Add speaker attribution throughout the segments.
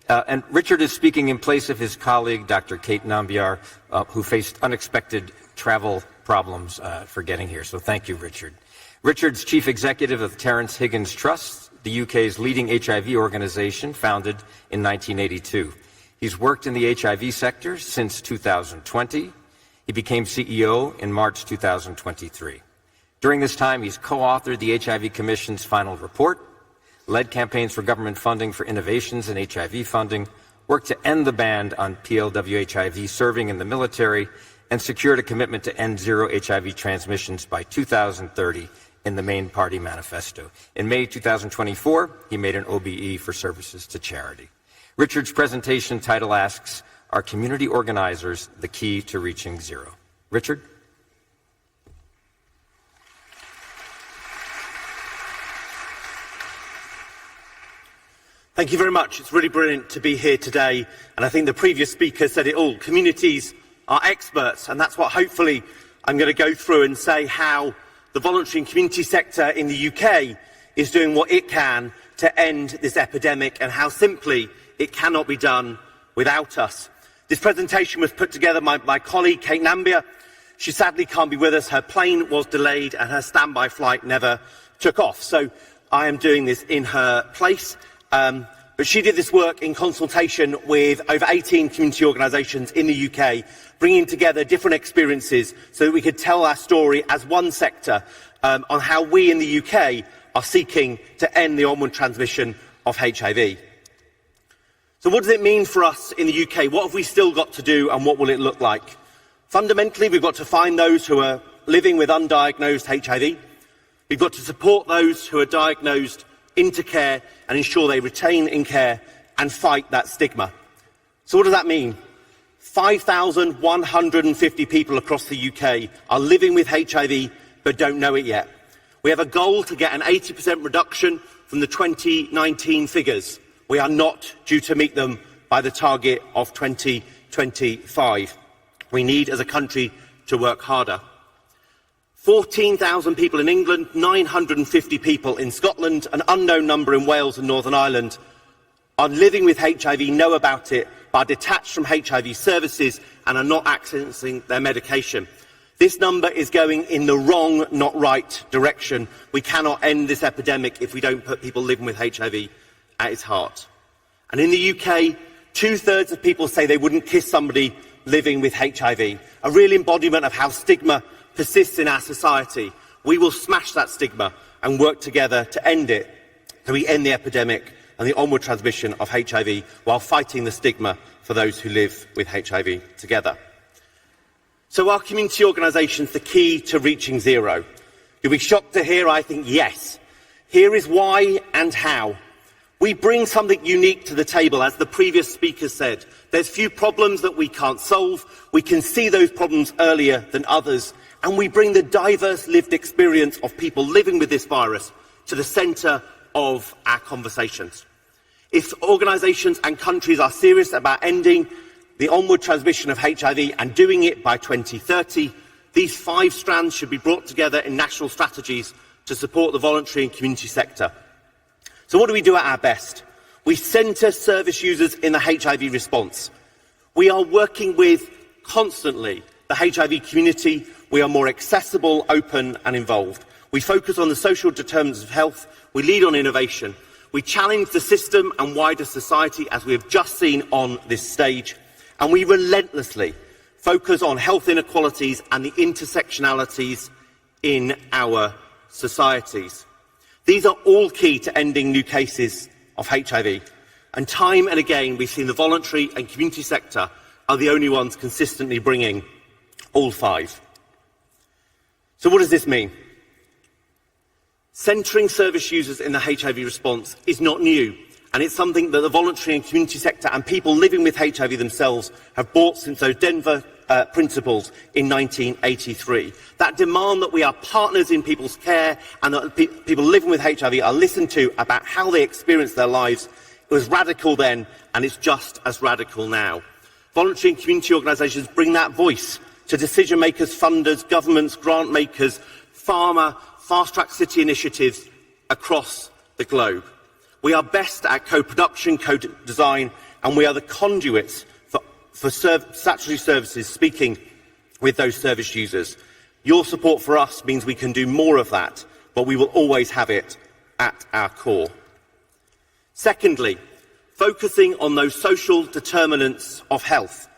Speaker 1: And Richard is speaking in place of his colleague, Dr. Kate Nambiar, who faced unexpected travel problems for getting here. So thank you, Richard. Richard's chief executive of Terence Higgins Trust, the UK's leading HIV organization, founded in 1982. He's worked in the HIV sector since 2020. He became CEO in March 2023. During this time, he's co-authored the HIV Commission's final report, led campaigns for government funding for innovations in HIV funding, worked to end the ban on PLWHIV serving in the military, and secured a commitment to end zero HIV transmissions by 2030 in the main party manifesto. In May 2024, he made an OBE for services to charity. Richard's presentation title asks, "Are community organizers the key to reaching zero?" Richard?
Speaker 2: Thank you very much. It's really brilliant to be here today. And I think the previous speaker said it all. Communities are experts. And that's what hopefully I'm going to go through and say how the voluntary and community sector in the UK is doing what it can to end this epidemic and how simply it cannot be done without us. This presentation was put together by my colleague, Kate Nambiar. She sadly can't be with us. Her plane was delayed and her standby flight never took off. So I am doing this in her place. But she did this work in consultation with over 18 community organisations in the UK, bringing together different experiences so that we could tell our story as one sector on how we in the UK are seeking to end the onward transmission of HIV. So what does it mean for us in the UK? What have we still got to do and what will it look like? Fundamentally, we've got to find those who are living with undiagnosed HIV. We've got to support those who are diagnosed into care and ensure they retain in care and fight that stigma. So what does that mean? 5,150 people across the UK are living with HIV but don't know it yet. We have a goal to get an 80% reduction from the 2019 figures. We are not due to meet them by the target of 2025. We need, as a country, to work harder. 14,000 people in England, 950 people in Scotland, an unknown number in Wales and Northern Ireland, are living with HIV, know about it, but are detached from HIV services and are not accessing their medication. This number is going in the wrong, not right direction. We cannot end this epidemic if we don't put people living with HIV at its heart. And in the UK, 2/3 of people say they wouldn't kiss somebody living with HIV, a real embodiment of how stigma persists in our society. We will smash that stigma and work together to end it, so we end the epidemic and the onward transmission of HIV while fighting the stigma for those who live with HIV together. So are community organisations the key to reaching zero? You'll be shocked to hear, I think, yes. Here is why and how. We bring something unique to the table, as the previous speaker said. There's few problems that we can't solve. We can see those problems earlier than others. And we bring the diverse lived experience of people living with this virus to the centre of our conversations. If organisations and countries are serious about ending the onward transmission of HIV and doing it by 2030, these 5 strands should be brought together in national strategies to support the voluntary and community sector. So what do we do at our best? We centre service users in the HIV response. We are working with, constantly, the HIV community. We are more accessible, open and involved. We focus on the social determinants of health. We lead on innovation. We challenge the system and wider society, as we have just seen on this stage. And we relentlessly focus on health inequalities and the intersectionalities in our societies. These are all key to ending new cases of HIV. And time and again, we've seen the voluntary and community sector are the only ones consistently bringing all 5. So what does this mean? Centring service users in the HIV response is not new, and it's something that the voluntary and community sector and people living with HIV themselves have brought since those Denver principles in 1983. That demand that we are partners in people's care and that people living with HIV are listened to about how they experience their lives. It was radical then, and it's just as radical now. Voluntary and community organisations bring that voice to decision makers, funders, governments, grant makers, pharma, fast-track city initiatives across the globe. We are best at co-production, co-design, and we are the conduits for statutory services speaking with those service users. Your support for us means we can do more of that, but we will always have it at our core. Secondly, focusing on those social determinants of health.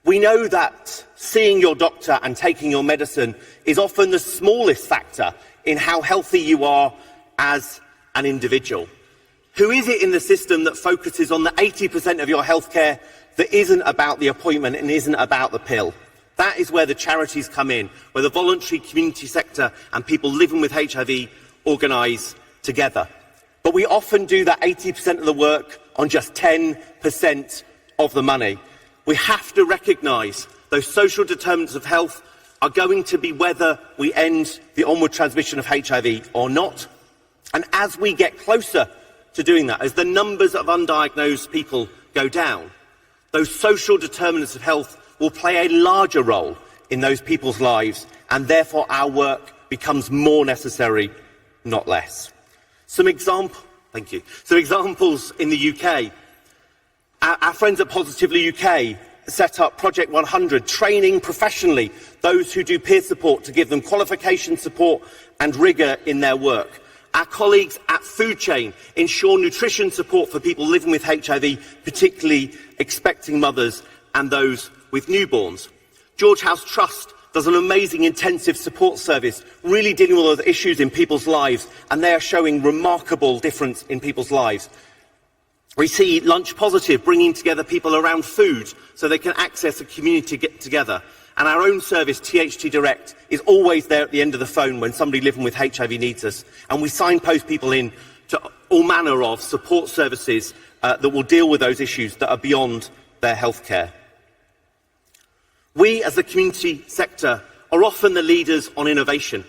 Speaker 2: We know that seeing your doctor and taking your medicine is often the smallest factor in how healthy you are as an individual. Who is it in the system that focuses on the 80% of your healthcare that isn't about the appointment and isn't about the pill? That is where the charities come in, where the voluntary community sector and people living with HIV organise together. But we often do that 80% of the work on just 10% of the money. We have to recognise those social determinants of health are going to be whether we end the onward transmission of HIV or not. And as we get closer to doing that, as the numbers of undiagnosed people go down, those social determinants of health will play a larger role in those people's lives, and therefore our work becomes more necessary, not less. Some examples in the UK. Our friends at Positively UK set up Project 100, training professionally those who do peer support to give them qualification support and rigour in their work. Our colleagues at Food Chain ensure nutrition support for people living with HIV, particularly expecting mothers and those with newborns. George House Trust does an amazing intensive support service, really dealing with those issues in people's lives, and they are showing remarkable difference in people's lives. We see Lunch Positive bringing together people around food so they can access a community get-together. And our own service, THT Direct, is always there at the end of the phone when somebody living with HIV needs us. And we signpost people in to all manner of support services that will deal with those issues that are beyond their healthcare. We, as the community sector, are often the leaders on innovation.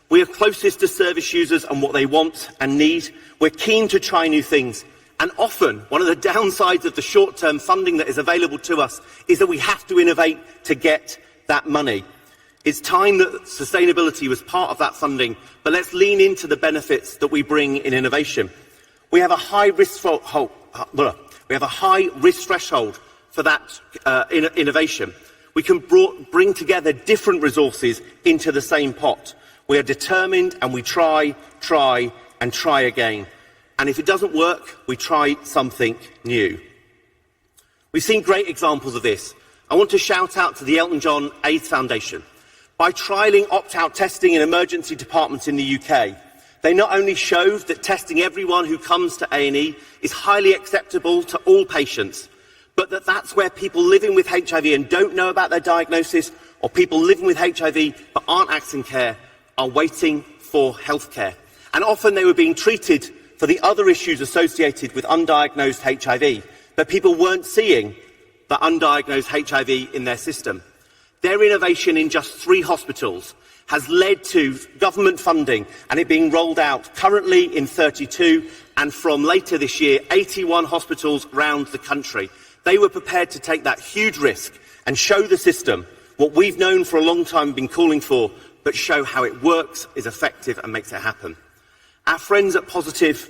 Speaker 2: We are closest to service users and what they want and need. We're keen to try new things. And often, one of the downsides of the short-term funding that is available to us is that we have to innovate to get that money. It's time that sustainability was part of that funding, but let's lean into the benefits that we bring in innovation. We have a high risk threshold for that innovation. We can bring together different resources into the same pot. We are determined and we try and try again. And if it doesn't work, we try something new. We've seen great examples of this. I want to shout out to the Elton John AIDS Foundation. By trialling opt-out testing in emergency departments in the UK, they not only showed that testing everyone who comes to A&E is highly acceptable to all patients, but that's where people living with HIV and don't know about their diagnosis, or people living with HIV but aren't accessing care, are waiting for healthcare. And often they were being treated for the other issues associated with undiagnosed HIV, but people weren't seeing the undiagnosed HIV in their system. Their innovation in just 3 hospitals has led to government funding and it being rolled out currently in 32 and from later this year, 81 hospitals around the country. They were prepared to take that huge risk and show the system what we've known for a long time and been calling for, but show how it works, is effective and makes it happen. Our friends at Positive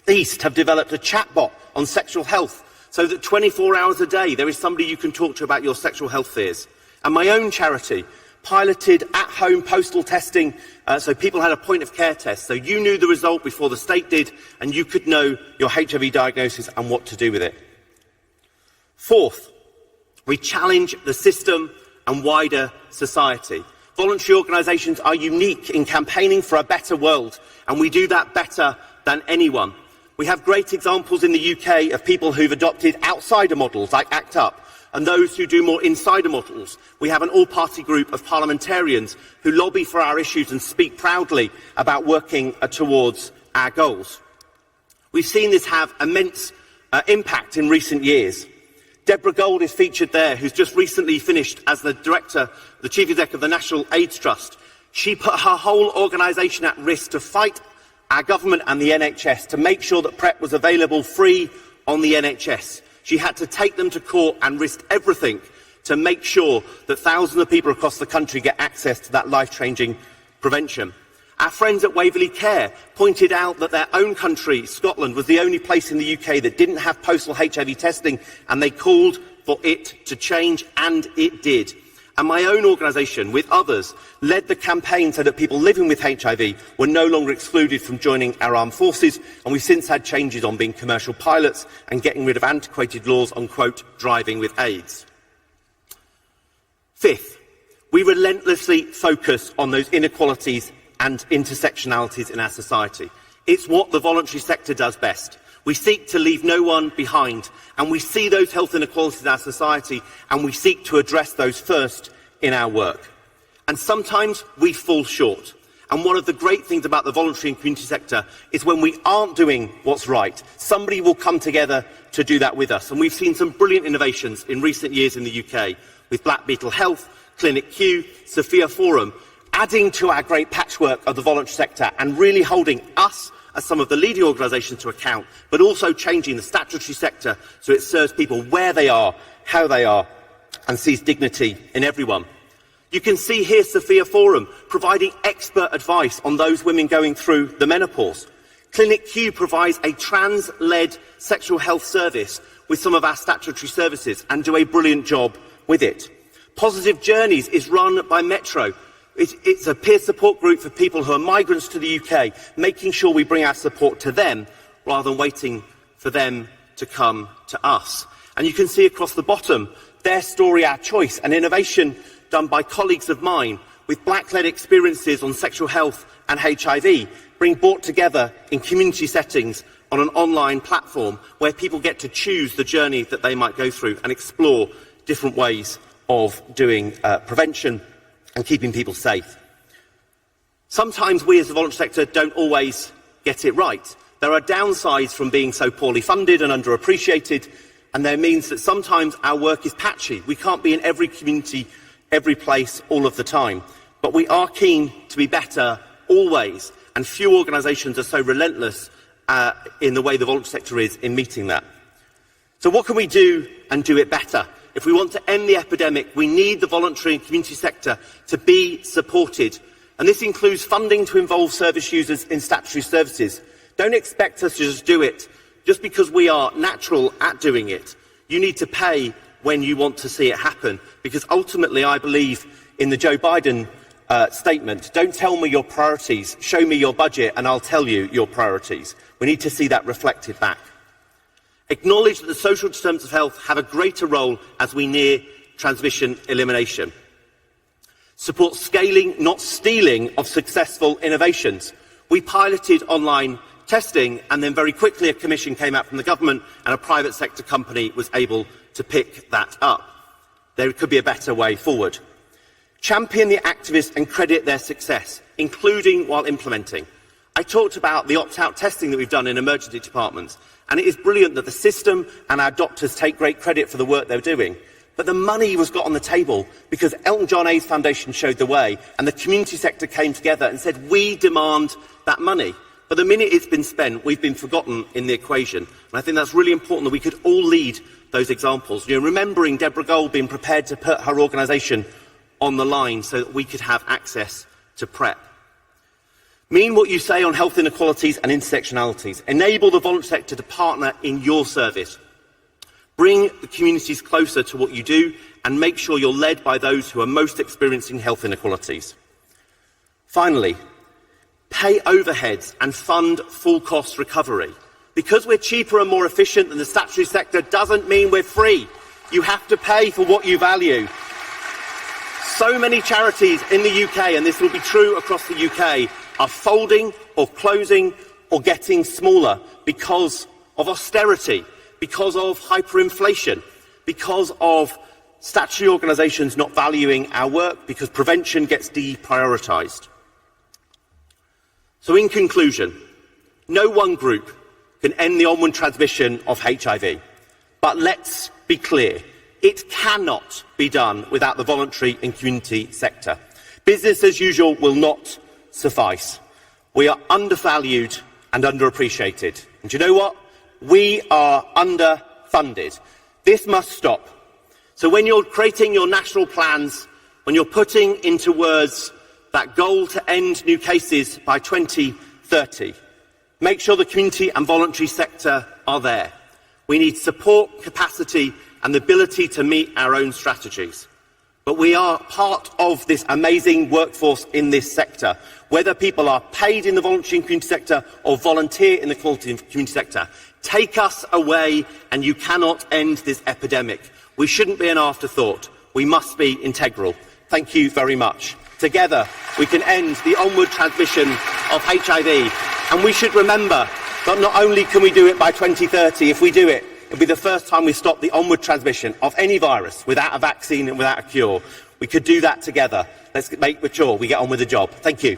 Speaker 2: East have developed a chatbot on sexual health so that 24 hours a day there is somebody you can talk to about your sexual health fears. And my own charity piloted at-home postal testing so people had a point-of-care test, so you knew the result before the state did and you could know your HIV diagnosis and what to do with it. Fourth, we challenge the system and wider society. Voluntary organisations are unique in campaigning for a better world, and we do that better than anyone. We have great examples in the UK of people who've adopted outsider models like ACT UP, and those who do more insider models. We have an all-party group of parliamentarians who lobby for our issues and speak proudly about working towards our goals. We've seen this have immense impact in recent years. Deborah Gold is featured there, who's just recently finished as the chief exec of the National AIDS Trust. She put her whole organisation at risk to fight our government and the NHS to make sure that PrEP was available free on the NHS. She had to take them to court and risk everything to make sure that thousands of people across the country get access to that life-changing prevention. Our friends at Waverley Care pointed out that their own country, Scotland, was the only place in the UK that didn't have postal HIV testing, and they called for it to change, and it did. And my own organisation, with others, led the campaign so that people living with HIV were no longer excluded from joining our armed forces, and we've since had changes on being commercial pilots and getting rid of antiquated laws on, quote, driving with AIDS. Fifth, we relentlessly focus on those inequalities and intersectionalities in our society. It's what the voluntary sector does best. We seek to leave no one behind, and we see those health inequalities in our society, and we seek to address those first in our work. And sometimes we fall short. And one of the great things about the voluntary and community sector is when we aren't doing what's right, somebody will come together to do that with us. And we've seen some brilliant innovations in recent years in the UK, with Black Beetle Health, Clinic Q, Sophia Forum, adding to our great patchwork of the voluntary sector and really holding us as some of the leading organisations to account, but also changing the statutory sector so it serves people where they are, how they are, and sees dignity in everyone. You can see here Sophia Forum providing expert advice on those women going through the menopause. Clinic Q provides a trans-led sexual health service with some of our statutory services and do a brilliant job with it. Positive Journeys is run by Metro. It's a peer support group for people who are migrants to the UK, making sure we bring our support to them rather than waiting for them to come to us. And you can see across the bottom, their story, our choice, an innovation done by colleagues of mine with Black-led experiences on sexual health and HIV, being brought together in community settings on an online platform where people get to choose the journey that they might go through and explore different ways of doing prevention and keeping people safe. Sometimes we as the voluntary sector don't always get it right. There are downsides from being so poorly funded and underappreciated, and there means that sometimes our work is patchy. We can't be in every community, every place, all of the time. But we are keen to be better always, and few organisations are so relentless in the way the voluntary sector is in meeting that. So what can we do and do it better? If we want to end the epidemic, we need the voluntary and community sector to be supported. And this includes funding to involve service users in statutory services. Don't expect us to just do it just because we are natural at doing it. You need to pay when you want to see it happen, because ultimately I believe in the Joe Biden statement, don't tell me your priorities, show me your budget and I'll tell you your priorities. We need to see that reflected back. Acknowledge that the social determinants of health have a greater role as we near transmission elimination. Support scaling, not stealing, of successful innovations. We piloted online testing, and then very quickly a commission came out from the government and a private sector company was able to pick that up. There could be a better way forward. Champion the activists and credit their success, including while implementing. I talked about the opt-out testing that we've done in emergency departments, and it is brilliant that the system and our doctors take great credit for the work they're doing. But the money was got on the table because Elton John AIDS Foundation showed the way, and the community sector came together and said, we demand that money. But the minute it's been spent, we've been forgotten in the equation. And I think that's really important that we could all lead those examples. You know, remembering Deborah Gold being prepared to put her organisation on the line so that we could have access to PrEP. Mean what you say on health inequalities and intersectionalities. Enable the voluntary sector to partner in your service. Bring the communities closer to what you do and make sure you're led by those who are most experiencing health inequalities. Finally, pay overheads and fund full cost recovery. Because we're cheaper and more efficient than the statutory sector doesn't mean we're free. You have to pay for what you value. So many charities in the UK, and this will be true across the UK, are folding or closing or getting smaller because of austerity, because of hyperinflation, because of statutory organisations not valuing our work, because prevention gets deprioritised. So in conclusion, no one group can end the onward transmission of HIV. But let's be clear, it cannot be done without the voluntary and community sector. Business as usual will not suffice. We are undervalued and underappreciated. And do you know what? We are underfunded. This must stop. So when you're creating your national plans, when you're putting into words that goal to end new cases by 2030. Make sure the community and voluntary sector are there. We need support, capacity and the ability to meet our own strategies. But we are part of this amazing workforce in this sector, whether people are paid in the voluntary and community sector or volunteer in the community sector. Take us away and you cannot end this epidemic. We shouldn't be an afterthought. We must be integral. Thank you very much. Together we can end the onward transmission of HIV, and we should remember that not only can we do it by 2030, if we do it, it'll be the first time we stop the onward transmission of any virus without a vaccine and without a cure. We could do that together. Let's make sure we get on with the job. Thank you.